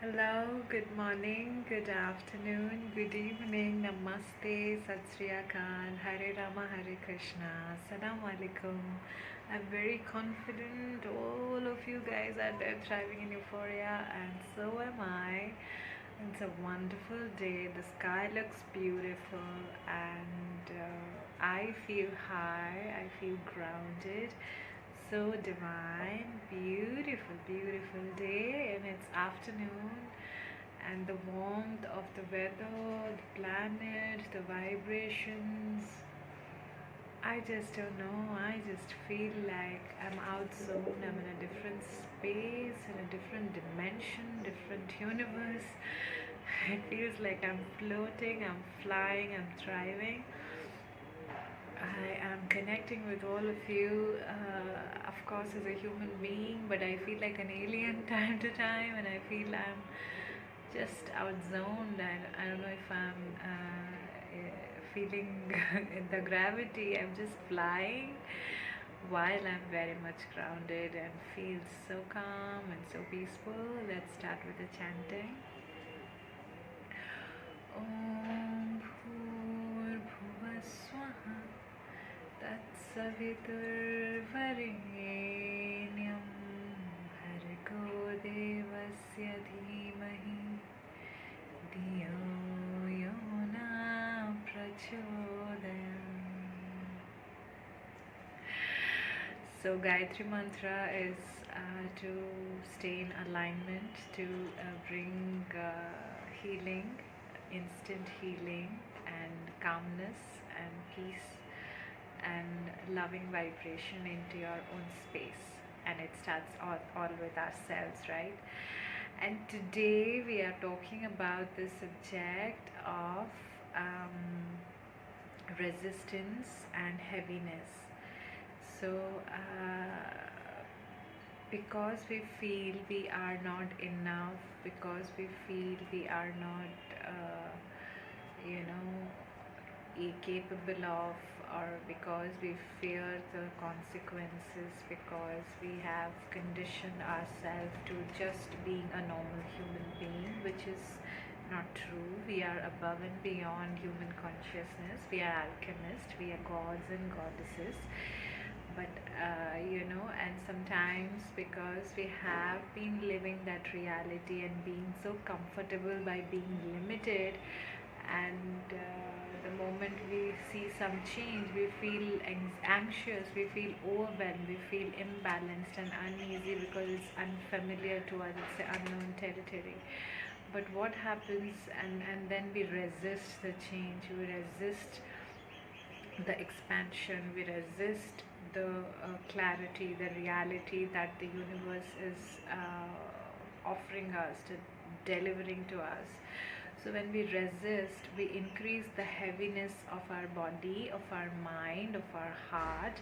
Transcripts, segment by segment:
Hello, good morning, good afternoon, good evening, namaste, sat sri akal, Hare Rama, Hare Krishna, Assalamu alaikum. I'm very confident all of you guys are there thriving in euphoria, and so am I. It's a wonderful day, the sky looks beautiful, and I feel high, I feel grounded, so divine, beautiful, beautiful day, and it's afternoon, and the warmth of the weather, the planet, the vibrations. I just don't know. I just feel like I'm outzoned. I'm in a different space, in a different dimension, different universe. It feels like I'm floating, I'm flying, I'm thriving. I am connecting with all of you, of course, as a human being, but I feel like an alien time to time, and I feel I'm just outzoned. I don't know if I'm feeling the gravity. I'm just flying while I'm very much grounded and feel so calm and so peaceful. Let's start with the chanting. Om Bhurbhuvaswaha Tatsaviturvarenyam Bhargo Devasya Dhimahi Dhiyo Yona Prachodayam. So Gayatri Mantra is to stay in alignment, to bring healing, instant healing and calmness and peace and loving vibration into your own space. And it starts all with ourselves, right? And today we are talking about the subject of resistance and heaviness. So because we feel we are not enough, because we feel we are not you know capable of, or because we fear the consequences, because we have conditioned ourselves to just being a normal human being, which is not true. We are above and beyond human consciousness. We are alchemists, we are gods and goddesses. But and sometimes because we have been living that reality and being so comfortable by being limited, and the moment we see some change, we feel anxious, we feel overwhelmed, we feel imbalanced and uneasy because it's unfamiliar to us, it's an unknown territory. But what happens, and then we resist the change, we resist the expansion, we resist the clarity, the reality that the universe is offering us, to delivering to us. So when we resist, we increase the heaviness of our body, of our mind, of our heart.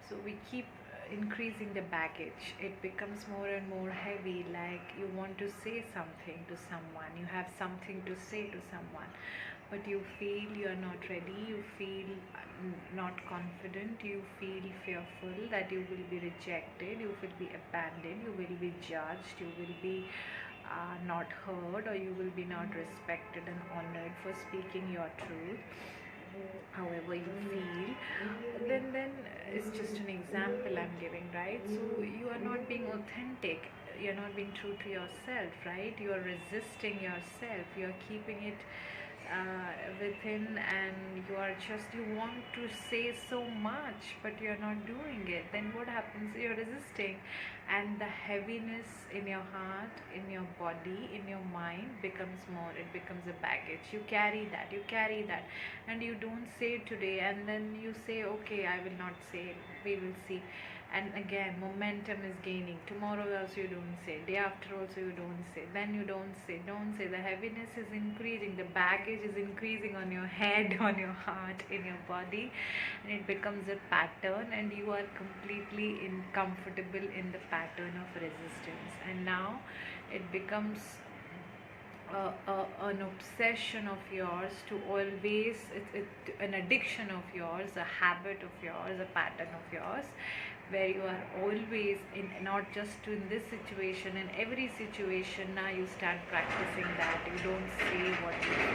So we keep increasing the baggage. It becomes more and more heavy, like you want to say something to someone, you have something to say to someone, but you feel you are not ready, you feel not confident, you feel fearful that you will be rejected, you will be abandoned, you will be judged, you will be not heard, or you will be not respected and honored for speaking your truth however you feel. Then it's just an example I'm giving, right? So you are not being authentic, you're not being true to yourself, right? You are resisting yourself, you are keeping it within, and you want to say so much but you're not doing it. Then what happens? You're resisting, and the heaviness in your heart, in your body, in your mind becomes more. It becomes a baggage. You carry that, and you don't say today, and then you say, okay, I will not say, we will see. And again, momentum is gaining. Tomorrow also you don't say, day after also you don't say, then you don't say. The heaviness is increasing, the baggage is increasing on your head, on your heart, in your body, and it becomes a pattern, and you are completely uncomfortable in the pattern of resistance. And now it becomes an obsession of yours to always, an addiction of yours, a habit of yours, a pattern of yours, where you are always in, not just in this situation, in every situation. Now you start practicing that. You don't say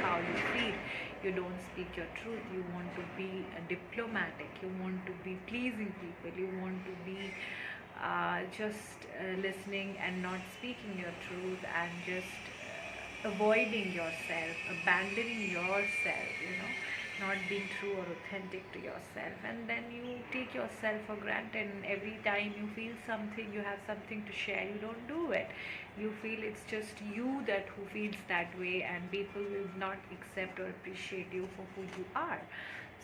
how you feel. You don't speak your truth. You want to be diplomatic. You want to be pleasing people. You want to be just listening and not speaking your truth, and just avoiding yourself, abandoning yourself, not being true or authentic to yourself. And then you take yourself for granted, and every time you feel something, you have something to share, you don't do it. You feel it's just you that who feels that way, and people will not accept or appreciate you for who you are.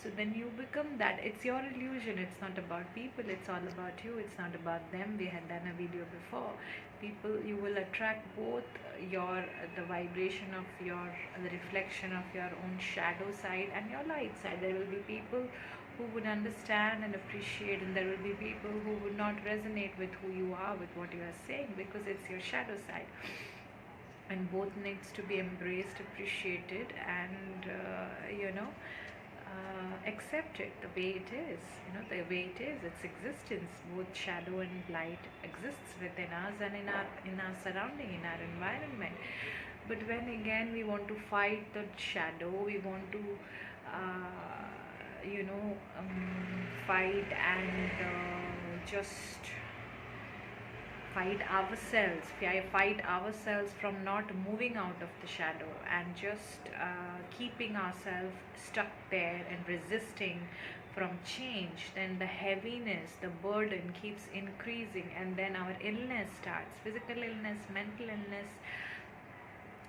So then you become that. It's your illusion. It's not about people, it's all about you. It's not about them. We had done a video before. People, you will attract both your the vibration of your the reflection of your own shadow side and your light side. There will be people who would understand and appreciate, and there will be people who would not resonate with who you are, with what you are saying, because it's your shadow side. And both needs to be embraced, appreciated, and accepted the way it is. The way it is, its existence. Both shadow and light exists within us and in our surrounding, in our environment. But when again we want to fight the shadow, we want to fight and just fight ourselves from not moving out of the shadow, and just keeping ourselves stuck there and resisting from change, then the heaviness, the burden keeps increasing, and then our illness starts. Physical illness, mental illness.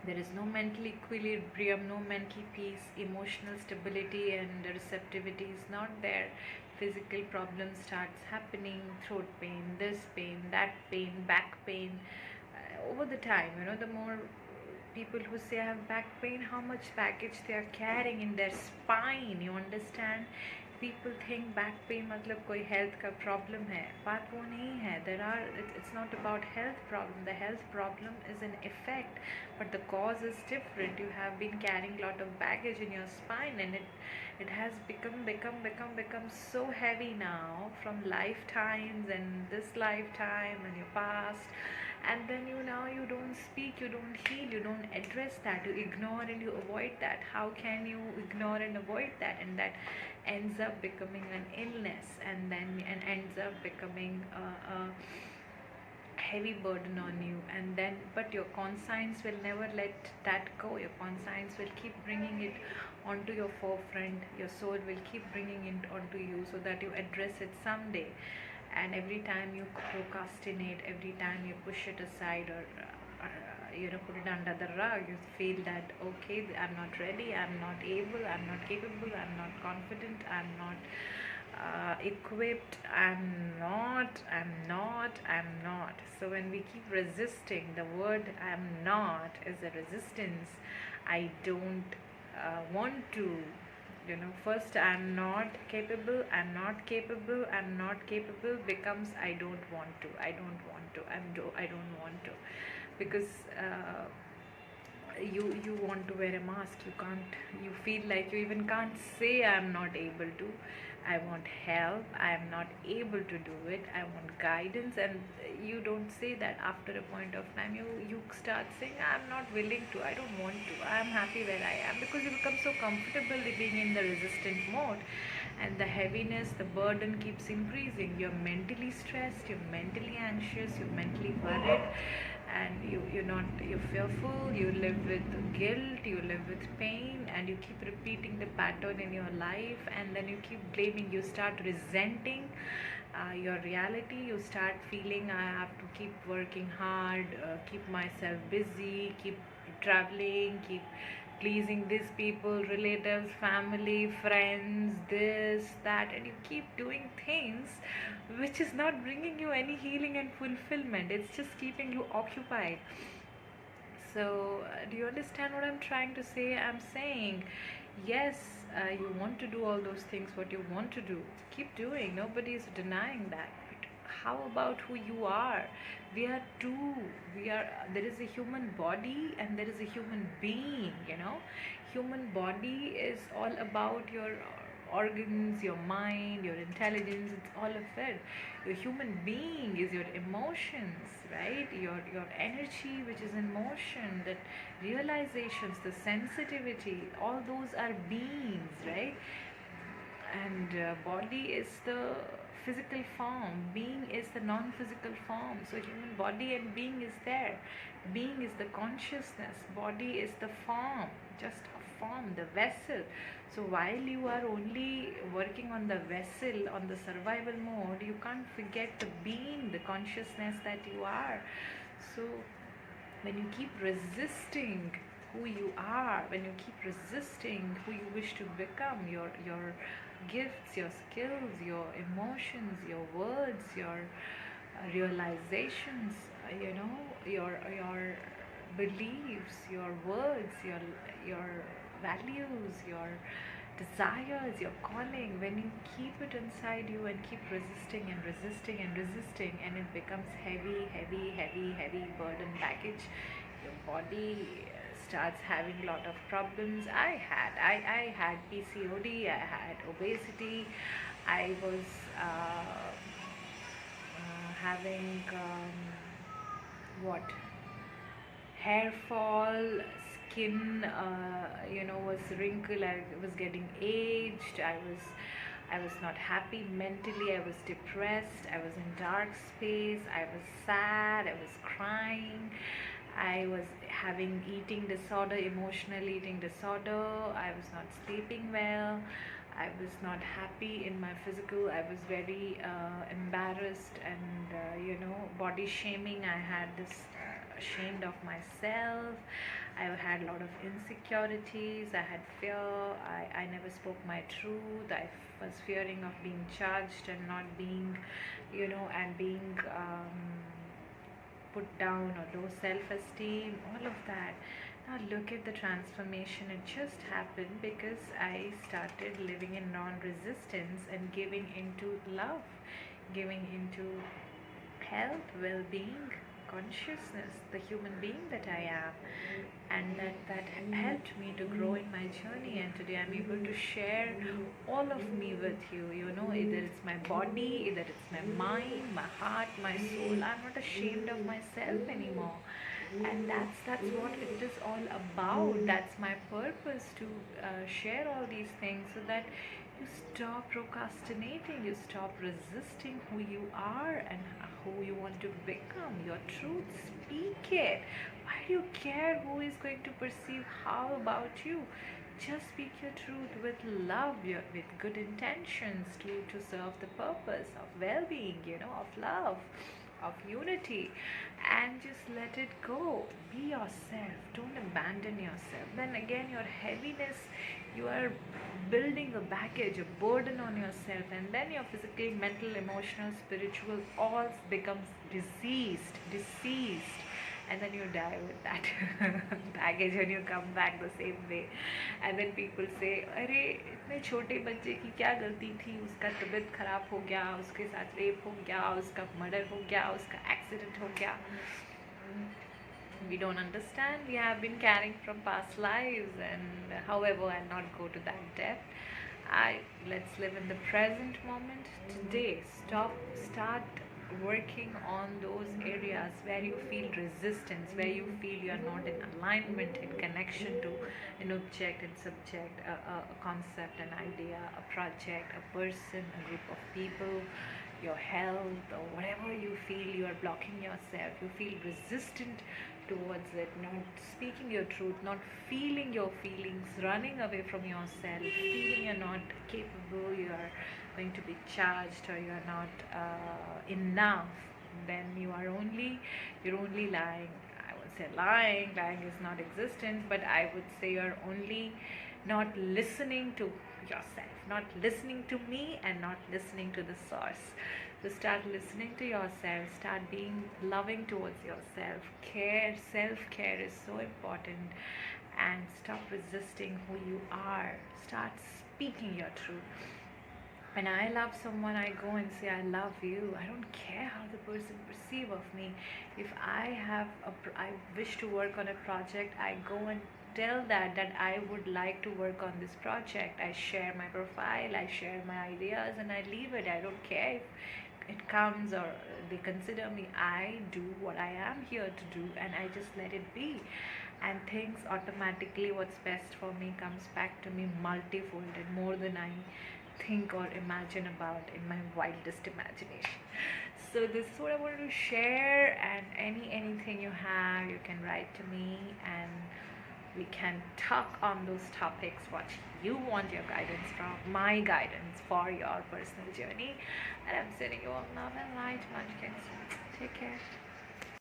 There is no mental equilibrium, no mental peace, emotional stability and receptivity is not there. Physical problems starts happening, throat pain, this pain, that pain, back pain. Over the time, the more people who say I have back pain, how much baggage they are carrying in their spine, you understand? People think back pain मतलब कोई health का problem है. बात वो नहीं है. It's not about health problem. The health problem is an effect, but the cause is different. You have been carrying a lot of baggage in your spine, and it has become so heavy now from lifetimes and this lifetime and your past. And then you don't speak, you don't heal, you don't address that, you ignore and you avoid that. How can you ignore and avoid that? And that ends up becoming an illness, and ends up becoming a heavy burden on you. And then, but your conscience will never let that go. Your conscience will keep bringing it onto your forefront. Your soul will keep bringing it onto you, so that you address it someday. And every time you procrastinate, every time you push it aside, or put it under the rug, you feel that okay, I'm not ready, I'm not able, I'm not capable, I'm not confident, I'm not equipped, I'm not. So when we keep resisting, the word I'm not is a resistance. I don't want to. First I'm not capable, I'm not capable becomes I don't want to, I don't want to. Because you want to wear a mask, you feel like you even can't say I'm not able to. I want help, I am not able to do it, I want guidance. And you don't say that. After a point of time, you start saying I'm not willing to, I don't want to, I am happy where I am. Because you become so comfortable being in the resistant mode, and the heaviness, the burden keeps increasing. You're mentally stressed, you're mentally anxious, you're mentally worried, and you're fearful, you live with guilt, you live with pain, and you keep repeating the pattern in your life. And then you keep blaming, you start resenting your reality. You start feeling I have to keep working hard, keep myself busy, keep traveling, keep pleasing these people, relatives, family, friends, this, that, and you keep doing things which is not bringing you any healing and fulfillment. It's just keeping you occupied. So do you understand what I'm trying to say? I'm saying yes, you want to do all those things what you want to do, keep doing, nobody is denying that. But how about who you are? We are two. There is a human body and there is a human being. Human body is all about your organs, your mind, your intelligence, it's all of it. Your human being is your emotions, right? Your energy, which is in motion, that realizations, the sensitivity, all those are beings, right? And body is the physical form, being is the non-physical form. So human body and being is there. Being is the consciousness, body is the form, just a form, the vessel. So while you are only working on the vessel, on the survival mode, you can't forget the being, the consciousness that you are. So when you keep resisting who you are, when you keep resisting who you wish to become, your gifts, your skills, your emotions, your words, your realizations, your beliefs, your words, your values, your desires, your calling, when you keep it inside you and keep resisting and resisting and resisting, and it becomes heavy, heavy, heavy, heavy burden package, your body starts having a lot of problems. I had PCOD, I had obesity, I was having what hair fall, skin was wrinkled, I was getting aged, I was not happy mentally, I was depressed, I was in dark space, I was sad, I was crying, I was having eating disorder, emotional eating disorder, I was not sleeping well, I was not happy in my physical, I was very embarrassed and body shaming. I had this ashamed of myself. I had a lot of insecurities, I had fear, I never spoke my truth, I was fearing of being judged and not being, and being put down, or low self-esteem, all of that. Now look at the transformation. It just happened because I started living in non-resistance and giving into love, giving into health, well-being, consciousness, the human being that I am. And that helped me to grow in my journey, and today I'm able to share all of me with you. Either it's my body, either it's my mind, my heart, my soul. I'm not ashamed of myself anymore, and that's what it is all about. That's my purpose, to share all these things, so that you stop procrastinating, you stop resisting who you are and who you want to become, your truth. Speak it. Why do you care who is going to perceive how about you? Just speak your truth with love, with good intentions, to serve the purpose of well-being, of love, of unity, and just let it go. Be yourself, don't abandon yourself. Then again, your heaviness, you are building a baggage, a burden on yourself, and then your physical, mental, emotional, spiritual all becomes deceased, and then you die with that baggage and you come back the same way. And then people say, अरे इतने छोटे बच्चे की क्या गलती थी, उसका तबीयत खराब हो गया, उसके साथ रेप हो गया, उसका मर्डर हो गया, उसका एक्सीडेंट हो गया. We don't understand. We have been carrying from past lives, and however, I'll not go to that depth. Let's live in the present moment today. Start working on those areas where you feel resistance, where you feel you are not in alignment, in connection to an object and subject, a concept, an idea, a project, a person, a group of people, your health, or whatever you feel you are blocking yourself, you feel resistant towards it, not speaking your truth, not feeling your feelings, running away from yourself, feeling you're not capable, you are going to be charged, or you're not enough, then you're only lying. I would say lying is not existent, but I would say you're only not listening to yourself, not listening to me, and not listening to the source. So start listening to yourself, start being loving towards yourself. Self-care is so important, and stop resisting who you are. Start speaking your truth. When I love someone, I go and say I love you. I don't care how the person perceive of me. If I wish to work on a project, I go and tell that I would like to work on this project. I share my profile, I share my ideas, and I leave it. I don't care if it comes or they consider me. I do what I am here to do, and I just let it be. And things automatically, what's best for me comes back to me multifolded, more than I think or imagine about in my wildest imagination. So this is what I wanted to share, and anything you have, you can write to me, and we can talk on those topics, what you want your guidance from, my guidance for your personal journey. And I'm sending you all love and light. Munchkins, take care.